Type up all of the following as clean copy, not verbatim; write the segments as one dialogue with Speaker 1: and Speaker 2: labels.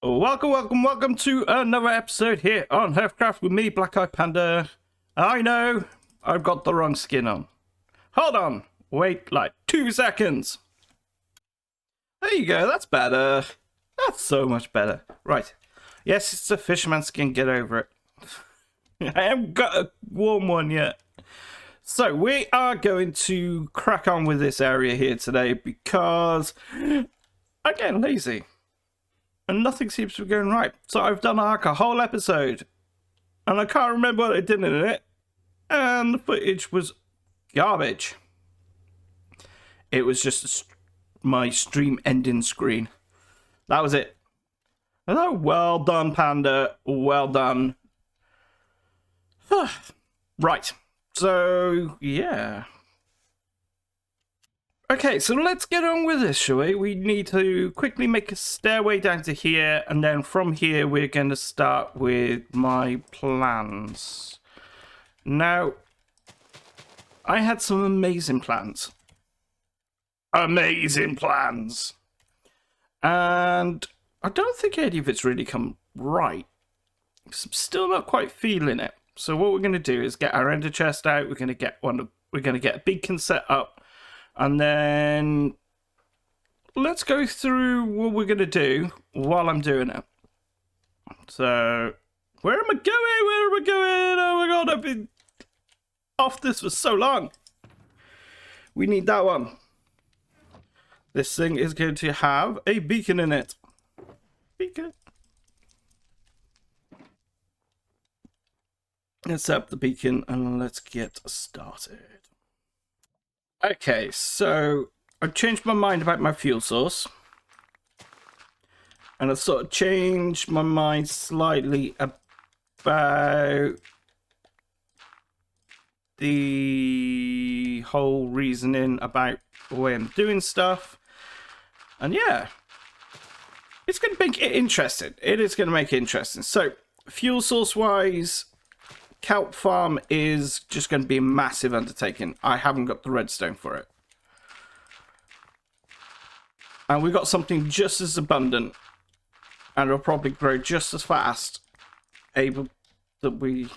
Speaker 1: Welcome to another episode here on Hearth Craft with me, Black Eye Panda. I know, I've got the wrong skin on. Hold on, wait like 2 seconds. There you go, that's better. That's so much better. Right, yes, it's a fisherman skin, get over it. I haven't got a warm one yet. So we are going to crack on with this area here today because I'm getting lazy. And nothing seems to be going right. So I've done like a whole episode. And I can't remember what I did in it. And the footage was garbage. It was just my stream ending screen. That was it. Oh, well done, Panda. Well done. Right. So, yeah. Okay, so let's get on with this, shall we? We need to quickly make a stairway down to here, and then from here we're going to start with my plans. Now, I had some amazing plans. Amazing plans! And I don't think any of it's really come right. I'm still not quite feeling it. So what we're going to do is get our ender chest out, we're going to get a beacon set up, and then let's go through what we're going to do while I'm doing it. So, where am I going? Where am I going? Oh my god, I've been off this for so long. We need that one. This thing is going to have a beacon in it. Beacon. Let's set up the beacon and let's get started. Okay, so I've changed my mind about my fuel source. And I've sort of changed my mind slightly about the whole reasoning about the way I'm doing stuff. And yeah, it's going to make it interesting. It is going to make it interesting. So, fuel source wise, Kelp Farm is just going to be a massive undertaking. I haven't got the redstone for it. And we've got something just as abundant. And it'll probably grow just as fast. Able that we...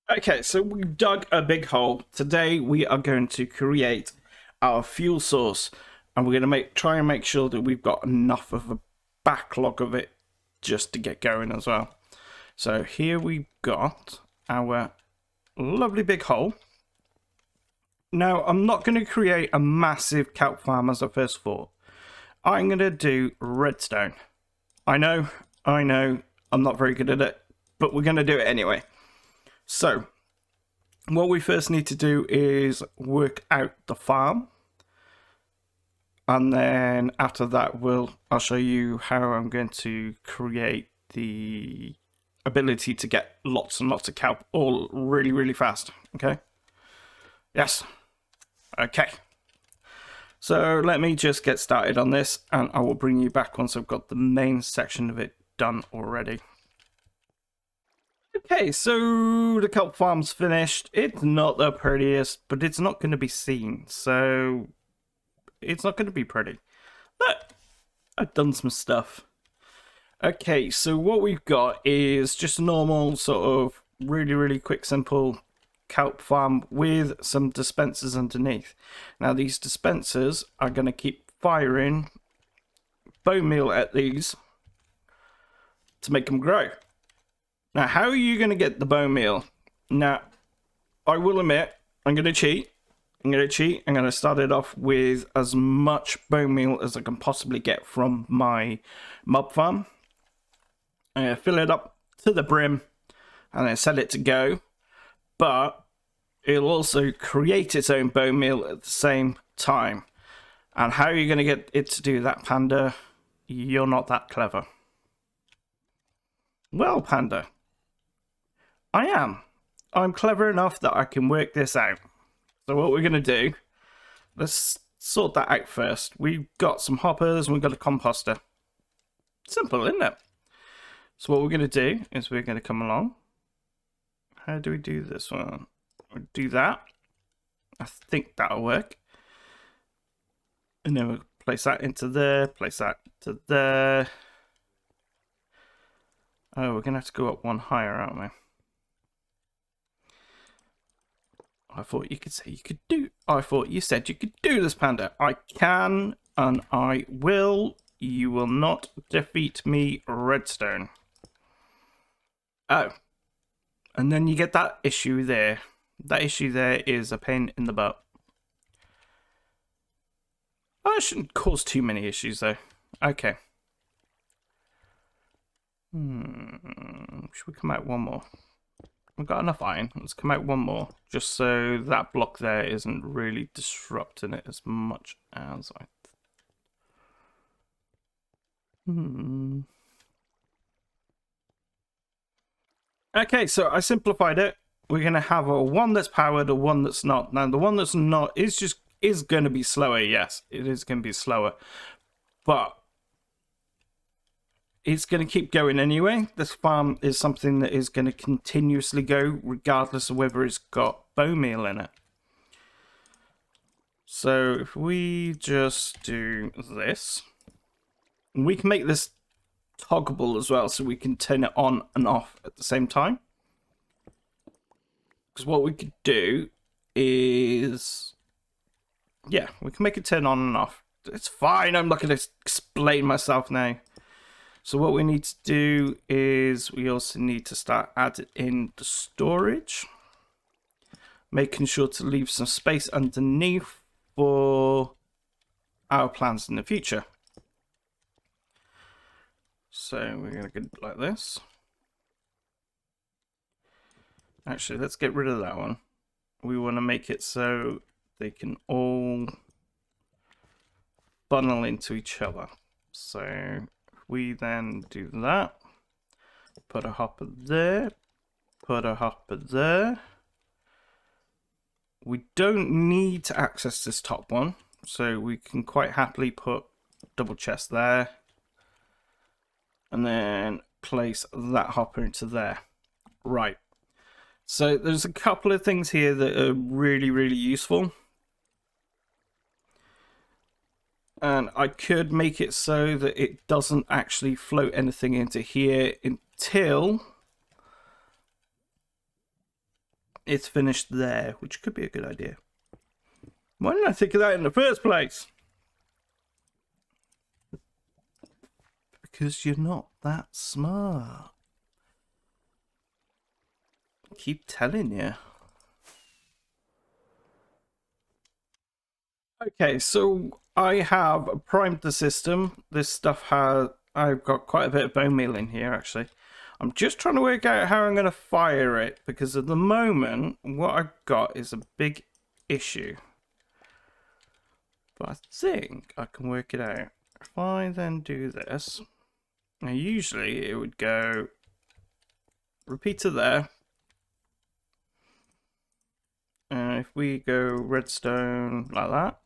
Speaker 1: Okay, so we dug a big hole. Today we are going to create our fuel source. And we're going to try and make sure that we've got enough of a backlog of it just to get going as well. So here we've got our lovely big hole. Now, I'm not going to create a massive kelp farm as I first thought. I'm going to do redstone. I know, I'm not very good at it, but we're going to do it anyway. So, what we first need to do is work out the farm. And then after that, I'll show you how I'm going to create the ability to get lots and lots of kelp all really, really fast. Okay? Yes. Okay. So let me just get started on this and I will bring you back once I've got the main section of it done already. Okay, so the kelp farm's finished. It's not the prettiest, but it's not going to be seen. So it's not going to be pretty. But I've done some stuff. Okay, so what we've got is just a normal sort of really quick, simple kelp farm with some dispensers underneath. Now these dispensers are going to keep firing bone meal at these to make them grow. Now how are you going to get the bone meal? Now I will admit I'm going to cheat. I'm going to start it off with as much bone meal as I can possibly get from my mob farm. I'm going to fill it up to the brim and then set it to go. But it'll also create its own bone meal at the same time. And how are you going to get it to do that, Panda? You're not that clever. Well, Panda, I am. I'm clever enough that I can work this out. So what we're going to do, let's sort that out first. We've got some hoppers and we've got a composter. Simple, isn't it? So what we're going to do is we're going to come along. How do we do this one? We'll do that. I think that'll work. And then we'll Place that into there. Place that to there. Oh, we're going to have to go up one higher, aren't we? I thought you could say you could do... I thought you said you could do this, Panda. I can, and I will. You will not defeat me, Redstone. Oh. And then you get that issue there. That issue there is a pain in the butt. Oh, it shouldn't cause too many issues, though. Okay. Should we come out one more? We've got enough iron. Let's come out one more. Just so that block there isn't really disrupting it as much as I... Okay, so I simplified it. We're going to have a one that's powered, a one that's not. Now, the one that's not is going to be slower. Yes, it is going to be slower. But it's going to keep going anyway. This farm is something that is going to continuously go, regardless of whether it's got bone meal in it. So if we just do this, we can make this toggable as well, so we can turn it on and off at the same time. Because what we could do is, yeah, we can make it turn on and off. It's fine, I'm not going to explain myself now. So what we need to do is we also need to start adding in the storage. Making sure to leave some space underneath for our plans in the future. So we're going to go like this. Actually, let's get rid of that one. We want to make it so they can all funnel into each other. So we then do that. Put a hopper there. Put a hopper there. We don't need to access this top one, so we can quite happily put double chest there. And then place that hopper into there. Right. So there's a couple of things here that are really, really useful. And I could make it so that it doesn't actually float anything into here until it's finished there, which could be a good idea. Why didn't I think of that in the first place? Because you're not that smart. I keep telling you. Okay, so I have primed the system. This stuff has... I've got quite a bit of bone meal in here, actually. I'm just trying to work out how I'm going to fire it, because at the moment, what I've got is a big issue. But I think I can work it out. If I then do this... Now, usually it would go repeater there. And if we go redstone like that,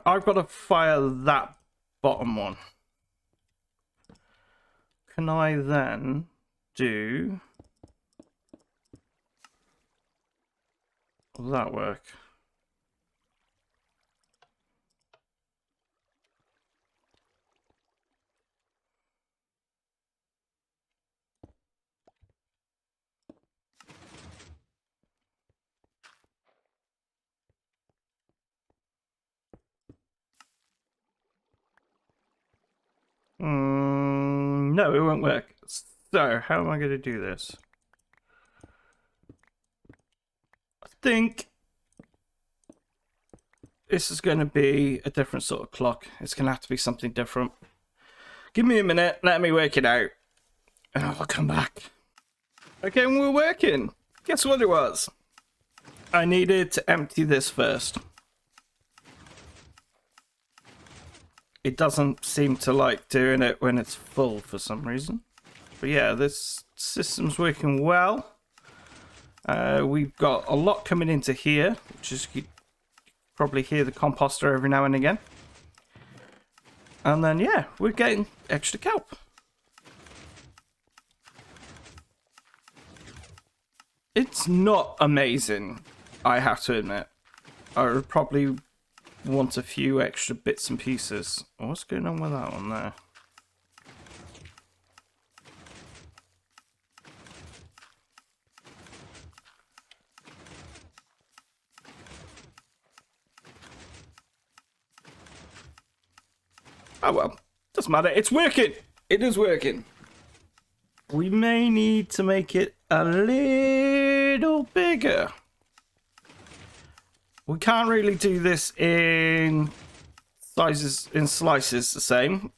Speaker 1: I've got to fire that bottom one. Can I then do... Will that work? No, it won't work. So, how am I going to do this? I think this is going to be a different sort of clock. It's going to have to be something different. Give me a minute, let me work it out, and I'll come back. Okay, and we're working. Guess what it was? I needed to empty this first. It doesn't seem to like doing it when it's full for some reason. But yeah, this system's working well. We've got a lot coming into here, which is, you probably hear the composter every now and again. And then, yeah, we're getting extra kelp. It's not amazing, I have to admit. I would probably want a few extra bits and pieces. What's going on with that one there? Oh well, doesn't matter. It's working. It is working. We may need to make it a little bigger. We can't really do this in slices the same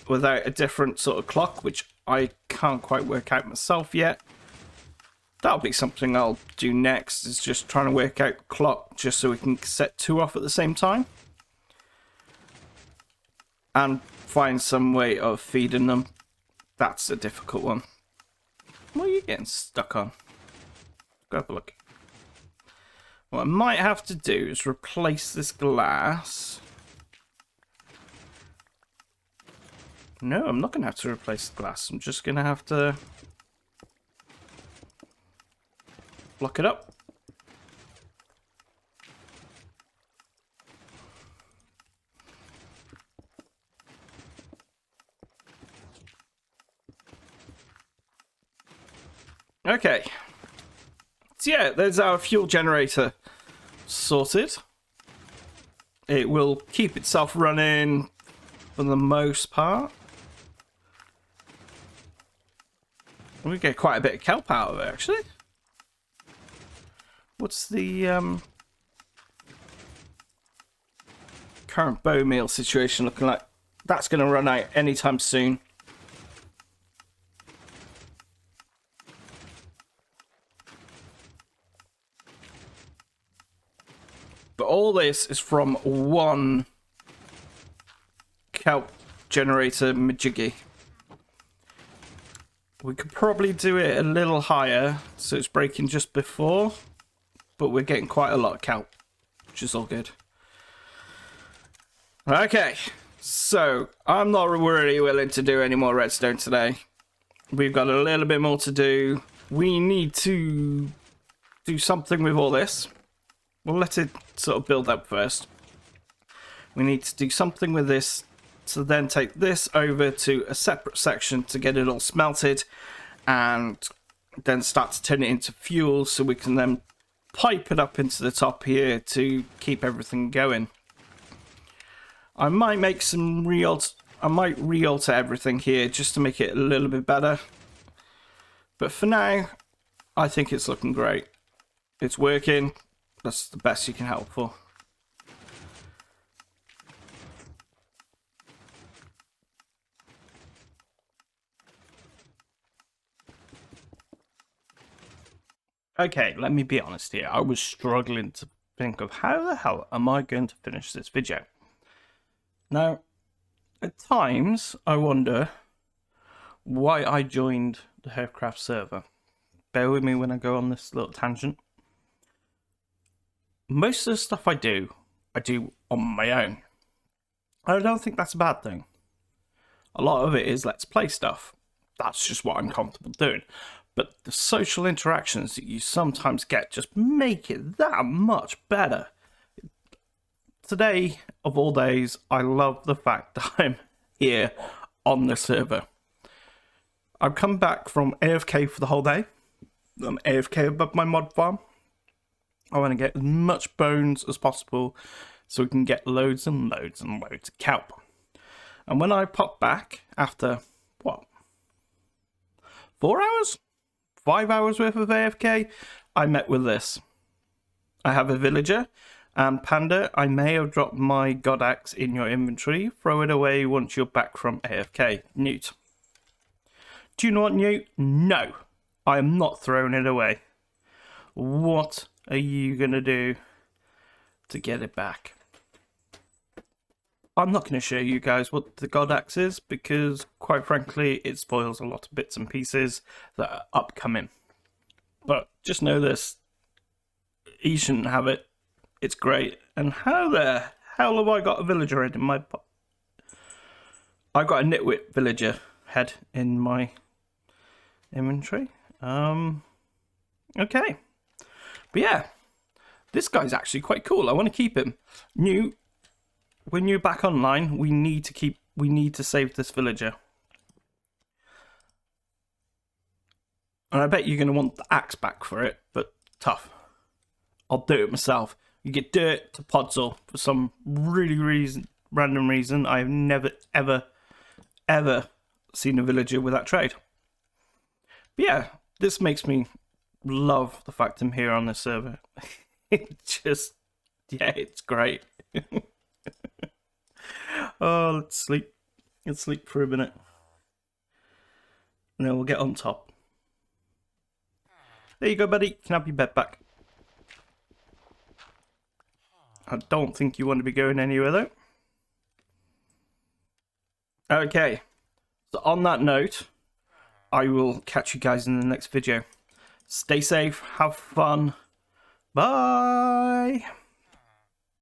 Speaker 1: without a different sort of clock, which I can't quite work out myself yet. That'll be something I'll do next, is just trying to work out clock just so we can set two off at the same time. And find some way of feeding them. That's a difficult one. What are you getting stuck on? Go have a look. What I might have to do is replace this glass. No, I'm not going to have to replace the glass. I'm just going to have to block it up. Okay. So yeah, there's our fuel generator sorted. It will keep itself running for the most part. We get quite a bit of kelp out of it, actually. What's the current bone meal situation looking like? That's going to run out anytime soon. But all this is from one kelp generator majiggy. We could probably do it a little higher, so it's breaking just before, but we're getting quite a lot of kelp, which is all good. Okay, so I'm not really willing to do any more redstone today. We've got a little bit more to do. We need to do something with all this. We'll let it sort of build up first. We need to do something with this to then take this over to a separate section to get it all smelted and then start to turn it into fuel so we can then pipe it up into the top here to keep everything going. I might make some re-alter everything here just to make it a little bit better. But for now, I think it's looking great. It's working. That's the best you can hope for. Okay, let me be honest here. I was struggling to think of how the hell am I going to finish this video. Now, at times, I wonder why I joined the Hearth Craft server. Bear with me when I go on this little tangent. Most of the stuff I do on my own. I don't think that's a bad thing. A lot of it is let's play stuff. That's just what I'm comfortable doing. But the social interactions that you sometimes get just make it that much better. Today, of all days, I love the fact that I'm here on the server. I've come back from AFK for the whole day. I'm AFK above my mod farm. I want to get as much bones as possible so we can get loads and loads and loads of kelp. And when I pop back after, what, 4 hours? 5 hours worth of AFK, I met with this. I have a villager, and Panda, I may have dropped my god axe in your inventory. Throw it away once you're back from AFK. Newt. Do you know what, Newt? No, I am not throwing it away. What are you going to do to get it back? I'm not going to show you guys what the god axe is because, quite frankly, it spoils a lot of bits and pieces that are upcoming. But just know this. You shouldn't have it. It's great. And how the hell have I got a villager head in my... I got a nitwit villager head in my inventory. Okay. But yeah, this guy's actually quite cool. I want to keep him. New, when you're back online, we need to save this villager. And I bet you're going to want the axe back for it, but tough. I'll do it myself. You get dirt to Podzol for some really random reason. I've never, ever seen a villager with that trade. But yeah, this makes me love the fact I'm here on this server. It's great. Oh, let's sleep. Let's sleep for a minute. And then we'll get on top. There you go, buddy. You can have your bed back. I don't think you want to be going anywhere, though. Okay. So on that note, I will catch you guys in the next video. Stay safe. Have fun. Bye.